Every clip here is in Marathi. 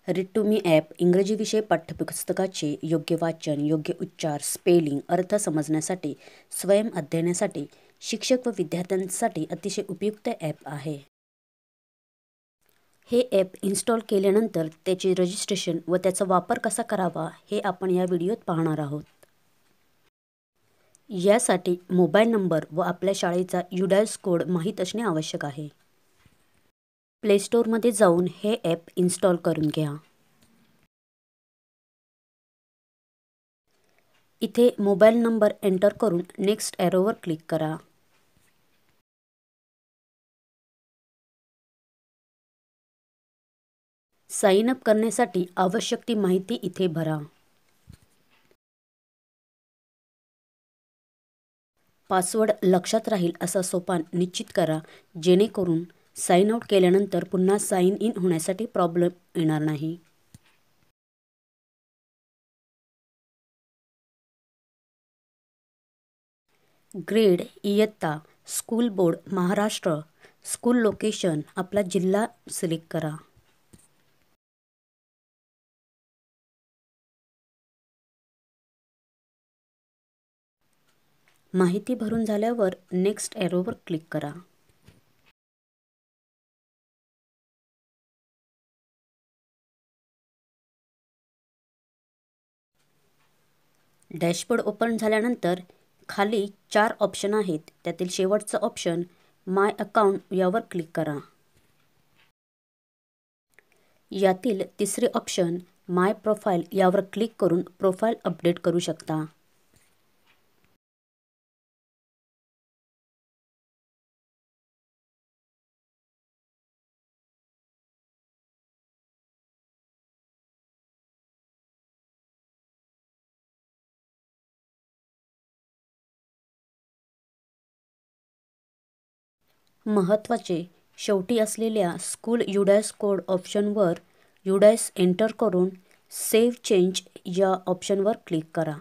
रीड टू मी ॲप इंग्रजी विषय पाठ्यपुस्तकाचे योग्य वाचन, योग्य उच्चार, स्पेलिंग, अर्थ समजण्यासाठी, स्वयं अध्ययनासाठी, शिक्षक व विद्यार्थ्यांसाठी अतिशय उपयुक्त ॲप आहे. हे ॲप इन्स्टॉल केल्यानंतर त्याचे रजिस्ट्रेशन व त्याचा वापर कसा करावा हे आपण या व्हिडिओत पाहणार आहोत. यासाठी मोबाईल नंबर व आपल्या शाळेचा UDAS कोड माहीत असणे आवश्यक आहे. प्ले स्टोअरमध्ये जाऊन हे ॲप इन्स्टॉल करून घ्या. इथे मोबाईल नंबर एंटर करून नेक्स्ट ॲरोवर क्लिक करा. साइन अप करण्यासाठी आवश्यक ती माहिती इथे भरा. पासवर्ड लक्षात राहील असा सोपान निश्चित करा, जेणेकरून साइन आउट केल्यानंतर पुन्हा साइन इन होण्यासाठी प्रॉब्लेम येणार नाही. ग्रेड, इयत्ता, school board, Maharashtra, school location, आपला जिल्हा सिलेक्ट करा. माहिती भरून झाल्यावर नेक्स्ट ॲरोवर क्लिक करा. डॅशबोर्ड ओपन झाल्यानंतर खाली 4 ऑप्शन आहेत. त्यातील शेवटचं ऑप्शन माय अकाउंट यावर क्लिक करा. यातील तिसरे ऑप्शन माय प्रोफाईल यावर क्लिक करून प्रोफाईल अपडेट करू शकता. महत्त्वाचे, शेवटी असलेल्या स्कूल UDAS कोड ऑप्शनवर UDAS एंटर करून सेव्ह चेंज या ऑप्शनवर क्लिक करा.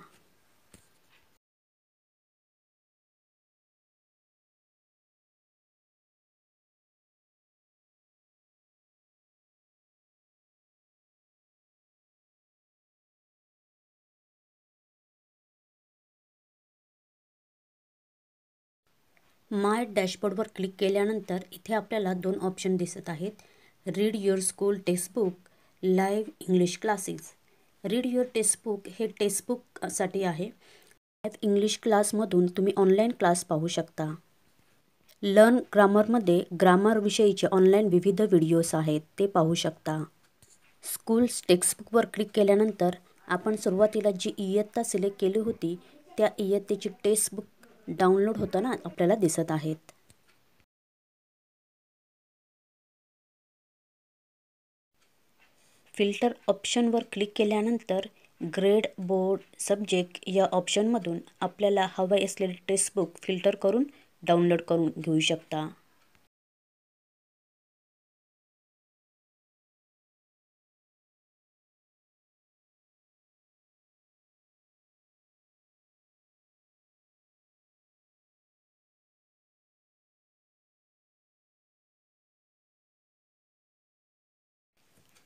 माय डॅशबोर्डवर क्लिक केल्यानंतर इथे आपल्याला 2 ऑप्शन दिसत आहेत. Read your school textbook, live English classes. Read your textbook हे टेक्स्टबुकसाठी आहे. लाईव्ह इंग्लिश क्लासमधून तुम्ही ऑनलाईन क्लास पाहू शकता. लर्न ग्रामरमध्ये ग्रामर विषयीचे ऑनलाईन विविध व्हिडिओज आहेत, ते पाहू शकता. स्कूल्स टेक्स्टबुकवर क्लिक केल्यानंतर आपण सुरुवातीला जी इयत्ता सिलेक्ट केली होती त्या इयत्तेची टेक्स्टबुक डाउनलोड होताना आपल्याला दिसत आहेत. फिल्टर ऑप्शनवर क्लिक केल्यानंतर ग्रेड, बोर्ड, सब्जेक्ट या ऑप्शनमधून आपल्याला हवे असलेले टेक्स्टबुक फिल्टर करून डाउनलोड करून घेऊ शकता.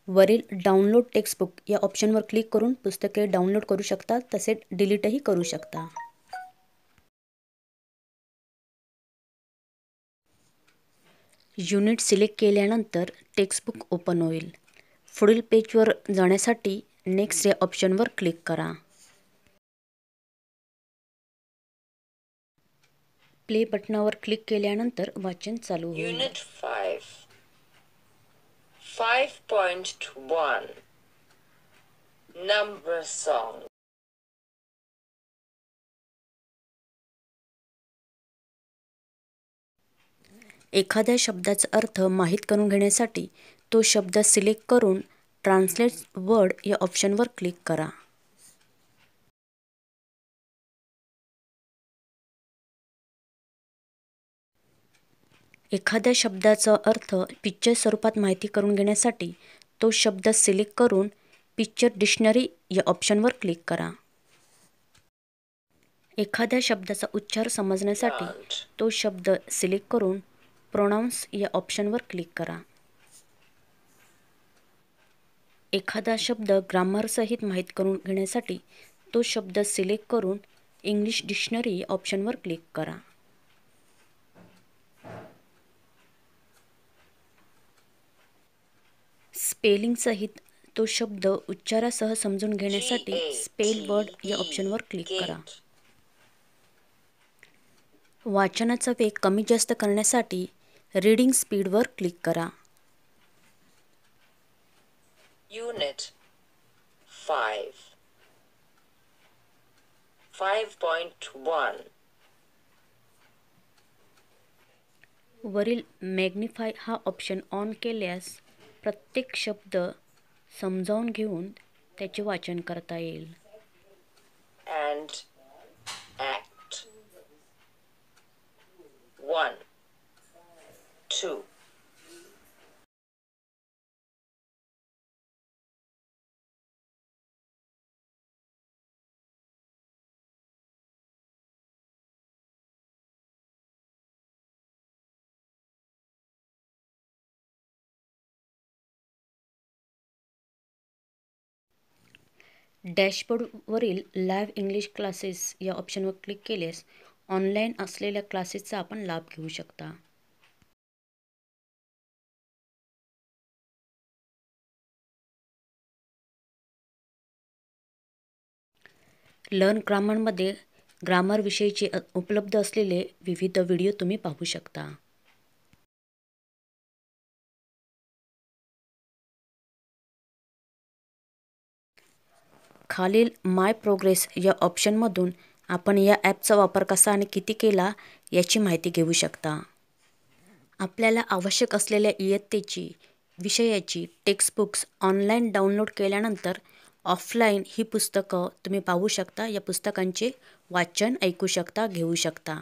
वरील डाउनलोड टेक्स्टबुक या ऑप्शनवर क्लिक करून पुस्तके डाउनलोड करू शकता, तसेच डिलीटही करू शकता. युनिट सिलेक्ट केल्यानंतर टेक्स्टबुक ओपन होईल. पुढील पेजवर जाण्यासाठी नेक्स्ट या ऑप्शनवर क्लिक करा. प्ले बटनावर क्लिक केल्यानंतर वाचन चालू होईल. Unit 5 5.1 Number Song. एखाद्या शब्दाचा अर्थ माहीत करून घेण्यासाठी तो शब्द सिलेक्ट करून ट्रान्सलेट वर्ड या ऑप्शनवर क्लिक करा. एखाद्या शब्दाचा अर्थ पिक्चर स्वरूपात माहिती करून घेण्यासाठी तो शब्द सिलेक्ट करून पिक्चर डिक्शनरी या ऑप्शनवर क्लिक करा. एखाद्या शब्दाचा उच्चार समजण्यासाठी तो शब्द सिलेक्ट करून प्रोनाउन्स या ऑप्शनवर क्लिक करा. एखादा शब्द ग्रामरसहित माहीत करून घेण्यासाठी तो शब्द सिलेक्ट करून इंग्लिश डिक्शनरी ऑप्शनवर क्लिक करा. स्पेलिंगसहित तो शब्द उच्चारासह समजून घेण्यासाठी स्पेल वर्ड या ऑप्शनवर क्लिक करा. वाचनाचा वेग कमी जास्त करण्यासाठी रीडिंग स्पीडवर क्लिक करा. Unit 5 5.1 वरील मॅग्निफाय हा ऑप्शन ऑन केल्यास प्रत्येक शब्द समजावून घेऊन त्याचे वाचन करता येईल. and act 1 2 डॅशबोर्डवरील लाईव्ह इंग्लिश क्लासेस या ऑप्शनवर क्लिक केल्यास ऑनलाईन असलेल्या क्लासेसचा आपण लाभ घेऊ शकता. लर्न ग्रामरमध्ये ग्रामरविषयीचे उपलब्ध असलेले विविध व्हिडिओ तुम्ही पाहू शकता. खालील माय प्रोग्रेस या ऑप्शनमधून आपण या ॲपचा वापर कसा आणि किती केला याची माहिती घेऊ शकता. आपल्याला आवश्यक असलेल्या इयत्तेची विषयाची टेक्स्टबुक्स ऑनलाईन डाउनलोड केल्यानंतर ऑफलाईन ही पुस्तकं तुम्ही पाहू शकता. या पुस्तकांचे वाचन ऐकू शकता, घेऊ शकता.